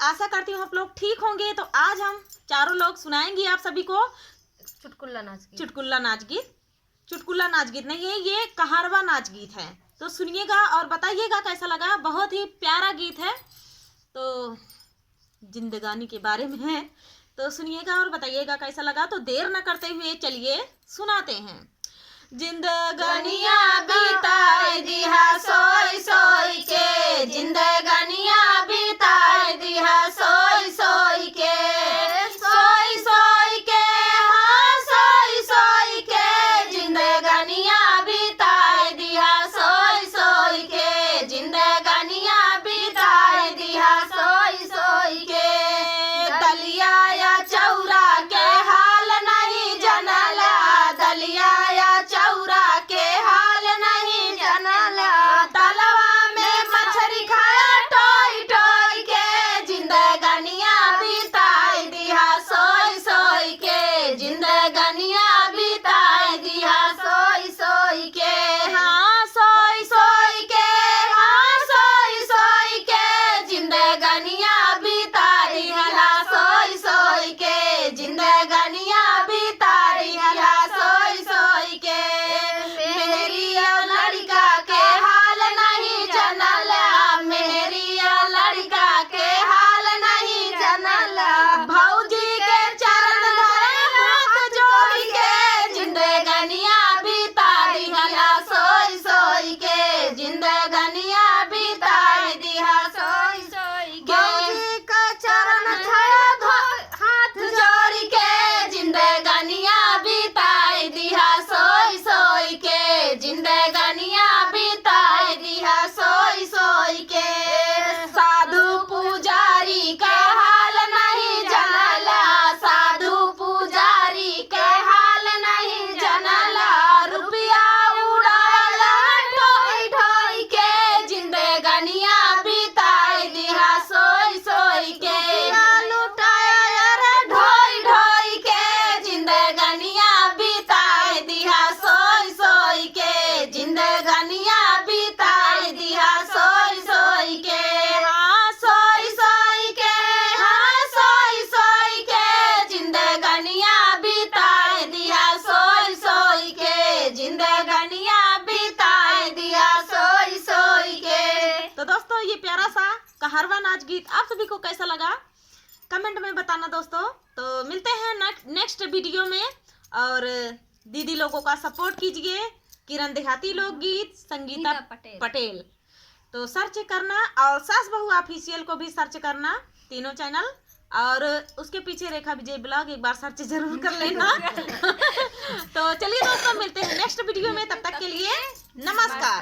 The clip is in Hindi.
आशा करती हूँ आप लोग ठीक होंगे। तो आज हम चारों लोग सुनाएंगे आप सभी को चुटकुला नाच गीत। चुटकुला नाच गीत नहीं है, ये कहारवा नाच गीत है। तो सुनिएगा और बताइएगा कैसा लगा। बहुत ही प्यारा गीत है, तो जिंदगानी के बारे में है। तो सुनिएगा और बताइएगा कैसा लगा। तो देर न करते हुए चलिए सुनाते हैं। जिंदगानिया बिताए दिहा सोई सोई के, जिंदगानिया बिताए दिहा सोई सोई के, सोई सोई के, हाँ सोई सोई के, जिंदगानिया बिताए दिहा सोई सोई के, जिंदगानिया बिताए दिहा सोई सोई के। दलिया या चौरा के हाल नहीं जनला, दलिया या चौरा के हाल नहीं जनला, तलवा में मछली खाया टोई टोई के, जिंदगानिया बिताई दिहा सोई सोई के, जिंदगानिया बिताई दिहा सोई सोई के, हाँ सोई सोई के, हाँ सोई सोई के, जिंदगानिया बिताई दिहा सोई सोई के, जिंदगानिया बिताई दिहा सोई सोई के। मेरी लड़का के हाल नहीं जनला, मेरी लड़का के हाल नहीं जनला, भौजी के चरण धरे हाथ जोड़ के, जिंदगानिया बिताई दिहा सोई सोई के, जिंदगानिया बिताई दिहा सोई सोई के। भौजी का चरण धरे हाथ जोड़ के, जिंदगानिया बिताई दिहा सोई सोई के, जिंदगानिया बिताई दिहा सोई सोई के। साधु पुजारी के हाल नहीं जनला, साधु पुजारी के हाल नहीं जनला, रुपया उड़ाला ढोई ढोई के, जिंदगानिया बिताई दिहा सोई सोई के, लुटाया रे ढोई ढोई के, जिंदगानिया बिताई दिहा सोई सोई के, जिंदगानिया बिताई दिहा सोई सोई के, हाँ सोई सोई के, हाँ सोई सोई के, जिंदगानिया बिताई दिहा सोई सोई के, जिंदगानिया बिताई दिहा सोई सोई के। तो दोस्तों ये प्यारा सा कहारवा नाच गीत आप सभी को कैसा लगा कमेंट में बताना दोस्तों। तो मिलते हैं नेक्स्ट वीडियो में, और दीदी लोगों का सपोर्ट कीजिए। किरण देहाती लोकगीत, संगीता पटेल तो सर्च करना, और सास बहू ऑफिशियल को भी सर्च करना, तीनों चैनल, और उसके पीछे रेखा विजय ब्लॉग एक बार सर्च जरूर कर लेना। तो चलिए दोस्तों मिलते हैं नेक्स्ट वीडियो में, तब तक के लिए नमस्कार।